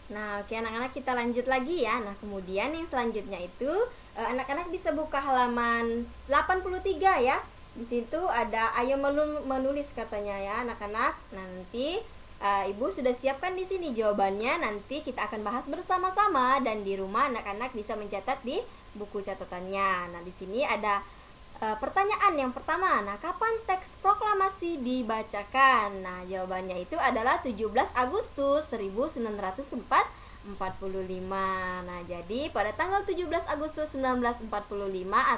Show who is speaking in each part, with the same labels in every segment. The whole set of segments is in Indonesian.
Speaker 1: Nah, oke anak-anak, kita lanjut lagi ya. Nah, kemudian yang selanjutnya itu anak-anak bisa buka halaman 83 ya. Di situ ada ayo menulis katanya ya, anak-anak. Nah, nanti Ibu sudah siapkan di sini jawabannya. Nanti kita akan bahas bersama-sama dan di rumah anak-anak bisa mencatat di buku catatannya. Nah, di sini ada pertanyaan yang pertama. Nah, kapan teks proklamasi dibacakan? Nah, jawabannya itu adalah 17 Agustus 1945. Nah, jadi pada tanggal 17 Agustus 1945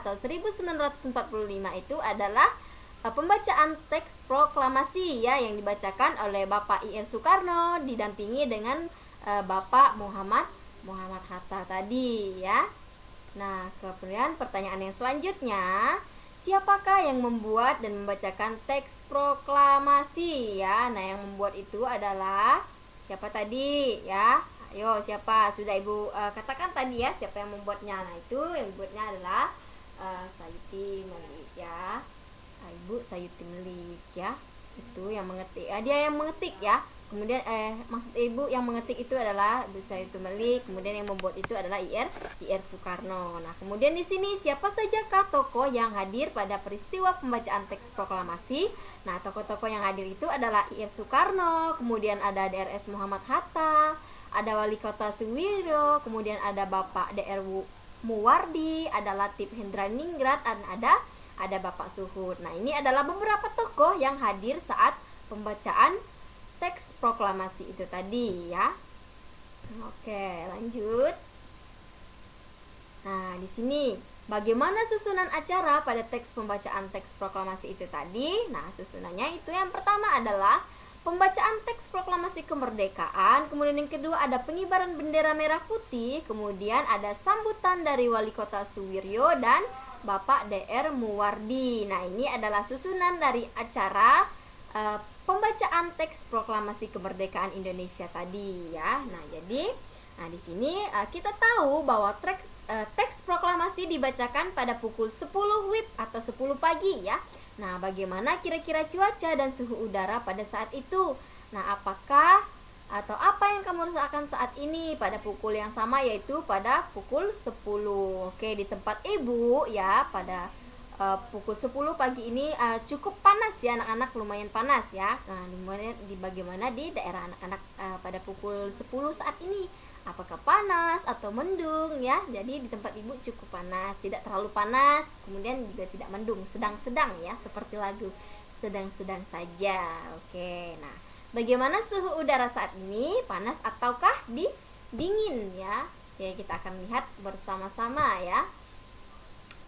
Speaker 1: atau 1945 itu adalah pembacaan teks proklamasi ya yang dibacakan oleh Bapak I.R. Soekarno didampingi dengan Bapak Muhammad Hatta tadi ya. Nah, kemudian pertanyaan yang selanjutnya, siapakah yang membuat dan membacakan teks proklamasi ya? Nah, yang membuat itu adalah siapa tadi ya? Ayo, siapa? Sudah Ibu katakan tadi ya, siapa yang membuatnya? Nah, itu yang membuatnya adalah Sayuti Melik ya. Ibu Sayuti Melik ya. Itu yang mengetik. Dia yang mengetik ya. Kemudian maksud Ibu yang mengetik itu adalah Ibu Sayuti Melik, kemudian yang membuat itu adalah I.R. Soekarno. Nah, kemudian di sini siapa sajakah tokoh yang hadir pada peristiwa pembacaan teks proklamasi? Nah, tokoh-tokoh yang hadir itu adalah I.R. Soekarno, kemudian ada Drs. Muhammad Hatta, ada Wali Kota Suwiryo, kemudian ada Bapak Dr. Muwardi, ada Latif Hendraningrat, dan ada Bapak Suhud. Nah, ini adalah beberapa tokoh yang hadir saat pembacaan teks proklamasi itu tadi ya. Oke, lanjut. Nah, di sini bagaimana susunan acara pada teks pembacaan teks proklamasi itu tadi? Nah, susunannya itu yang pertama adalah pembacaan teks proklamasi kemerdekaan, kemudian yang kedua ada pengibaran bendera merah putih, kemudian ada sambutan dari Wali Kota Suwiryo dan Bapak Dr. Muwardi. Nah, ini adalah susunan dari acara pembacaan teks proklamasi kemerdekaan Indonesia tadi ya. Nah, jadi di sini kita tahu bahwa teks proklamasi dibacakan pada pukul 10 WIB atau 10 pagi ya. Nah, bagaimana kira-kira cuaca dan suhu udara pada saat itu? Nah, apakah atau apa yang kamu rasakan saat ini pada pukul yang sama, yaitu pada pukul 10. Oke, di tempat Ibu ya pada pukul 10 pagi ini cukup panas ya anak-anak, lumayan panas ya. Nah, bagaimana di daerah anak-anak pada pukul 10 saat ini? Apakah panas atau mendung ya? Jadi di tempat Ibu cukup panas, tidak terlalu panas, kemudian juga tidak mendung, sedang-sedang ya, seperti lagu sedang-sedang saja. Oke. Nah, bagaimana suhu udara saat ini? Panas ataukah dingin ya? Ya, kita akan lihat bersama-sama ya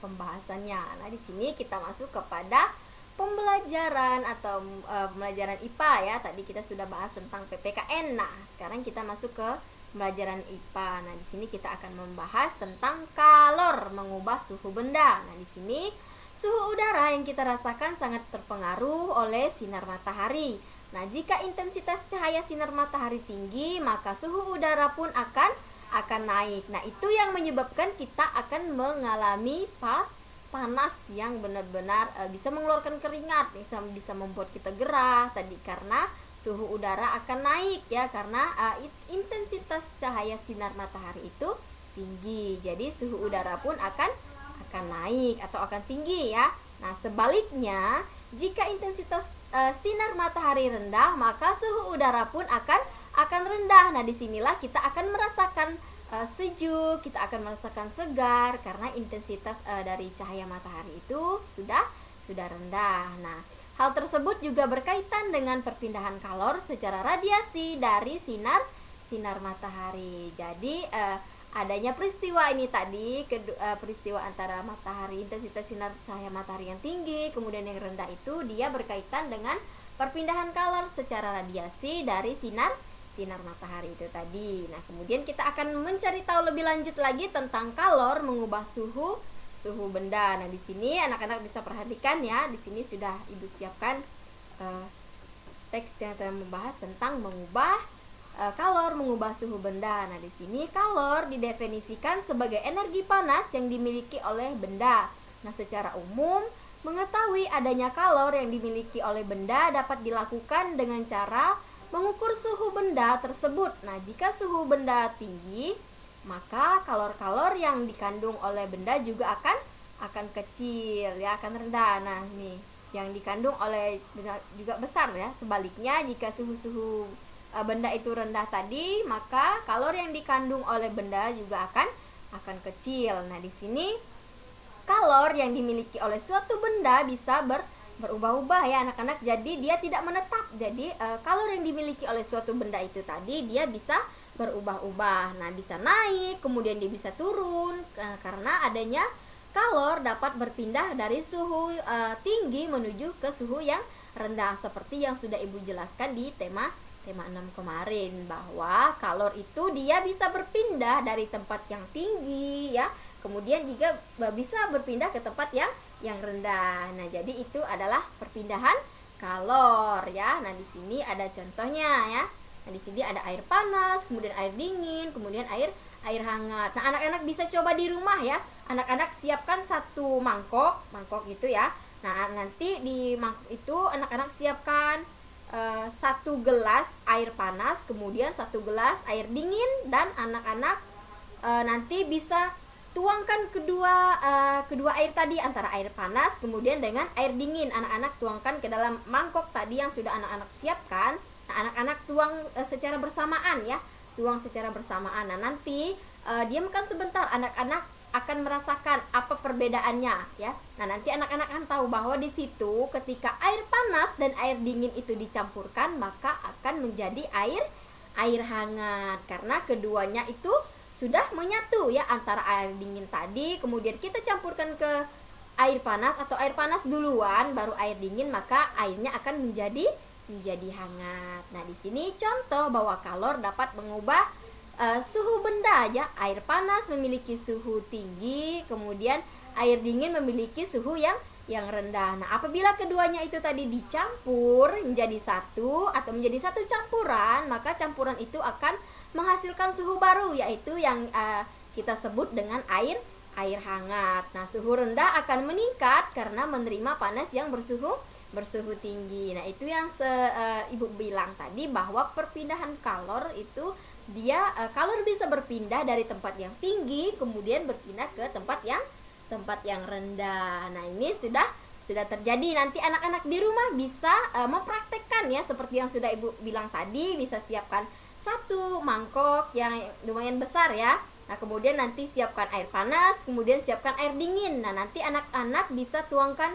Speaker 1: pembahasannya. Nah, di sini kita masuk kepada pembelajaran atau pembelajaran IPA ya. Tadi kita sudah bahas tentang PPKN. Nah, sekarang kita masuk ke pembelajaran IPA. Nah, di sini kita akan membahas tentang kalor, mengubah suhu benda. Nah, di sini suhu udara yang kita rasakan sangat terpengaruh oleh sinar matahari. Nah, jika intensitas cahaya sinar matahari tinggi, maka suhu udara pun akan naik. Nah, itu yang menyebabkan kita akan mengalami panas yang benar-benar bisa mengeluarkan keringat, bisa membuat kita gerah tadi karena suhu udara akan naik ya, karena intensitas cahaya sinar matahari itu tinggi. Jadi suhu udara pun akan naik atau akan tinggi ya. Nah, sebaliknya jika intensitas sinar matahari rendah, maka suhu udara pun akan rendah. Nah, disinilah kita akan merasakan sejuk, kita akan merasakan segar karena intensitas dari cahaya matahari itu sudah rendah. Nah, hal tersebut juga berkaitan dengan perpindahan kalor secara radiasi dari sinar matahari. Jadi adanya peristiwa ini tadi, peristiwa antara matahari, intensitas sinar cahaya matahari yang tinggi, kemudian yang rendah itu dia berkaitan dengan perpindahan kalor secara radiasi dari sinar matahari itu tadi. Nah, kemudian kita akan mencari tahu lebih lanjut lagi tentang kalor mengubah suhu benda. Nah, di sini anak-anak bisa perhatikan ya, di sini sudah Ibu siapkan teks yang telah membahas tentang mengubah kalor mengubah suhu benda. Nah, di sini kalor didefinisikan sebagai energi panas yang dimiliki oleh benda. Nah, secara umum mengetahui adanya kalor yang dimiliki oleh benda dapat dilakukan dengan cara mengukur suhu benda tersebut. Nah, jika suhu benda tinggi, maka kalor-kalor yang dikandung oleh benda juga akan kecil ya, akan rendah. Nah, ini yang dikandung oleh benda juga besar ya. Sebaliknya, jika suhu benda itu rendah tadi, maka kalor yang dikandung oleh benda juga akan kecil. Nah, di sini kalor yang dimiliki oleh suatu benda bisa berubah-ubah ya anak-anak. Jadi dia tidak menetap. Jadi kalor yang dimiliki oleh suatu benda itu tadi dia bisa berubah-ubah. Nah, bisa naik, kemudian dia bisa turun karena adanya kalor dapat berpindah dari suhu tinggi menuju ke suhu yang rendah, seperti yang sudah Ibu jelaskan di tema 6 kemarin, bahwa kalor itu dia bisa berpindah dari tempat yang tinggi ya, kemudian juga bisa berpindah ke tempat yang rendah. Nah, jadi itu adalah perpindahan kalor ya. Nah, di sini ada contohnya ya. Nah, di sini ada air panas, kemudian air dingin, kemudian air hangat. Nah, anak-anak bisa coba di rumah ya. Anak-anak siapkan satu mangkok gitu ya. Nah, nanti di mangkok itu anak-anak siapkan satu gelas air panas, kemudian satu gelas air dingin, dan anak-anak nanti bisa tuangkan kedua air tadi, antara air panas kemudian dengan air dingin. Anak-anak tuangkan ke dalam mangkok tadi yang sudah anak-anak siapkan. Nah, anak-anak tuang secara bersamaan ya, tuang secara bersamaan. Nah, nanti diamkan sebentar, anak-anak akan merasakan apa perbedaannya ya. Nah, nanti anak-anak akan tahu bahwa di situ ketika air panas dan air dingin itu dicampurkan, maka akan menjadi air hangat, karena keduanya itu sudah menyatu ya, antara air dingin tadi kemudian kita campurkan ke air panas, atau air panas duluan baru air dingin, maka airnya akan menjadi hangat. Nah, di sini contoh bahwa kalor dapat mengubah suhu benda ya. Air panas memiliki suhu tinggi, kemudian air dingin memiliki suhu yang rendah. Nah, apabila keduanya itu tadi dicampur menjadi satu atau menjadi satu campuran, maka campuran itu akan menghasilkan suhu baru, yaitu yang kita sebut dengan air hangat. Nah, suhu rendah akan meningkat karena menerima panas yang bersuhu tinggi. Nah, itu yang Ibu bilang tadi, bahwa perpindahan kalor itu kalor bisa berpindah dari tempat yang tinggi kemudian berpindah ke tempat yang rendah. Nah, ini sudah terjadi. Nanti anak-anak di rumah bisa mempraktekkan ya, seperti yang sudah Ibu bilang tadi. Bisa siapkan satu mangkok yang lumayan besar ya. Nah, kemudian nanti siapkan air panas, kemudian siapkan air dingin. Nah, nanti anak-anak bisa tuangkan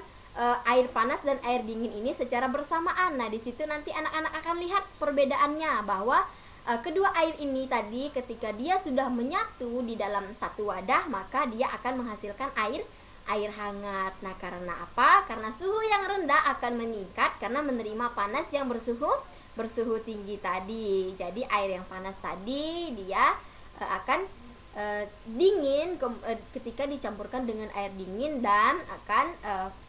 Speaker 1: air panas dan air dingin ini secara bersamaan. Nah, di situ nanti anak-anak akan lihat perbedaannya, bahwa kedua air ini tadi ketika dia sudah menyatu di dalam satu wadah, maka dia akan menghasilkan air hangat. Nah, karena apa? Karena suhu yang rendah akan meningkat karena menerima panas yang bersuhu tinggi tadi. Jadi air yang panas tadi dia akan dingin ketika dicampurkan dengan air dingin, dan akan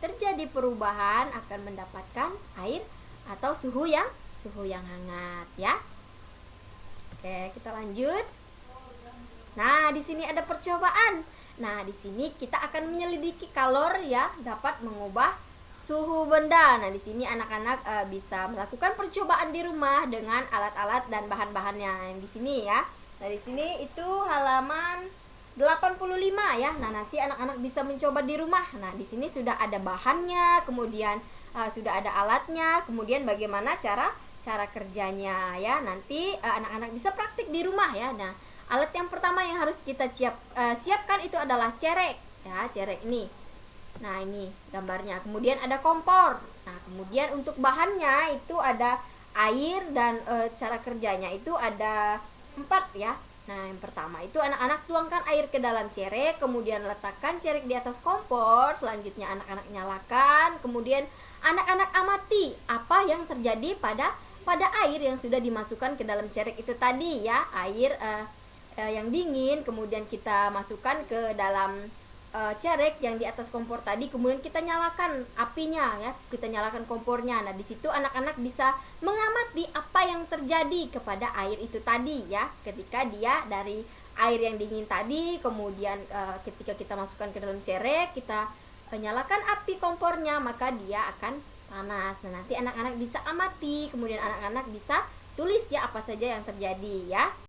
Speaker 1: terjadi perubahan, akan mendapatkan air atau suhu yang hangat ya. Oke, kita lanjut. Nah, di sini ada percobaan. Nah, di sini kita akan menyelidiki kalor ya dapat mengubah suhu benda. Nah, di sini anak-anak bisa melakukan percobaan di rumah dengan alat-alat dan bahan-bahannya yang di sini ya. Nah, di sini itu halaman 85 ya. Nah, nanti anak-anak bisa mencoba di rumah. Nah, di sini sudah ada bahannya, kemudian sudah ada alatnya, kemudian bagaimana cara kerjanya ya. Nanti anak-anak bisa praktik di rumah ya. Nah, alat yang pertama yang harus kita siapkan itu adalah cerek ya, cerek ini. Nah, ini gambarnya. Kemudian ada kompor. Nah, kemudian untuk bahannya itu ada air, dan cara kerjanya itu ada 4 ya. Nah, yang pertama itu anak-anak tuangkan air ke dalam cerek, kemudian letakkan cerek di atas kompor. Selanjutnya anak-anak nyalakan, kemudian anak-anak amati apa yang terjadi pada air yang sudah dimasukkan ke dalam cerek itu tadi ya. Air yang dingin kemudian kita masukkan ke dalam cerek yang di atas kompor tadi, kemudian kita nyalakan apinya ya, kita nyalakan kompornya. Nah, di situ anak-anak bisa mengamati apa yang terjadi kepada air itu tadi ya, ketika dia dari air yang dingin tadi, kemudian ketika kita masukkan ke dalam cerek, kita nyalakan api kompornya, maka dia akan panas. Nah, nanti anak-anak bisa amati, kemudian anak-anak bisa Tulis ya apa saja yang terjadi ya.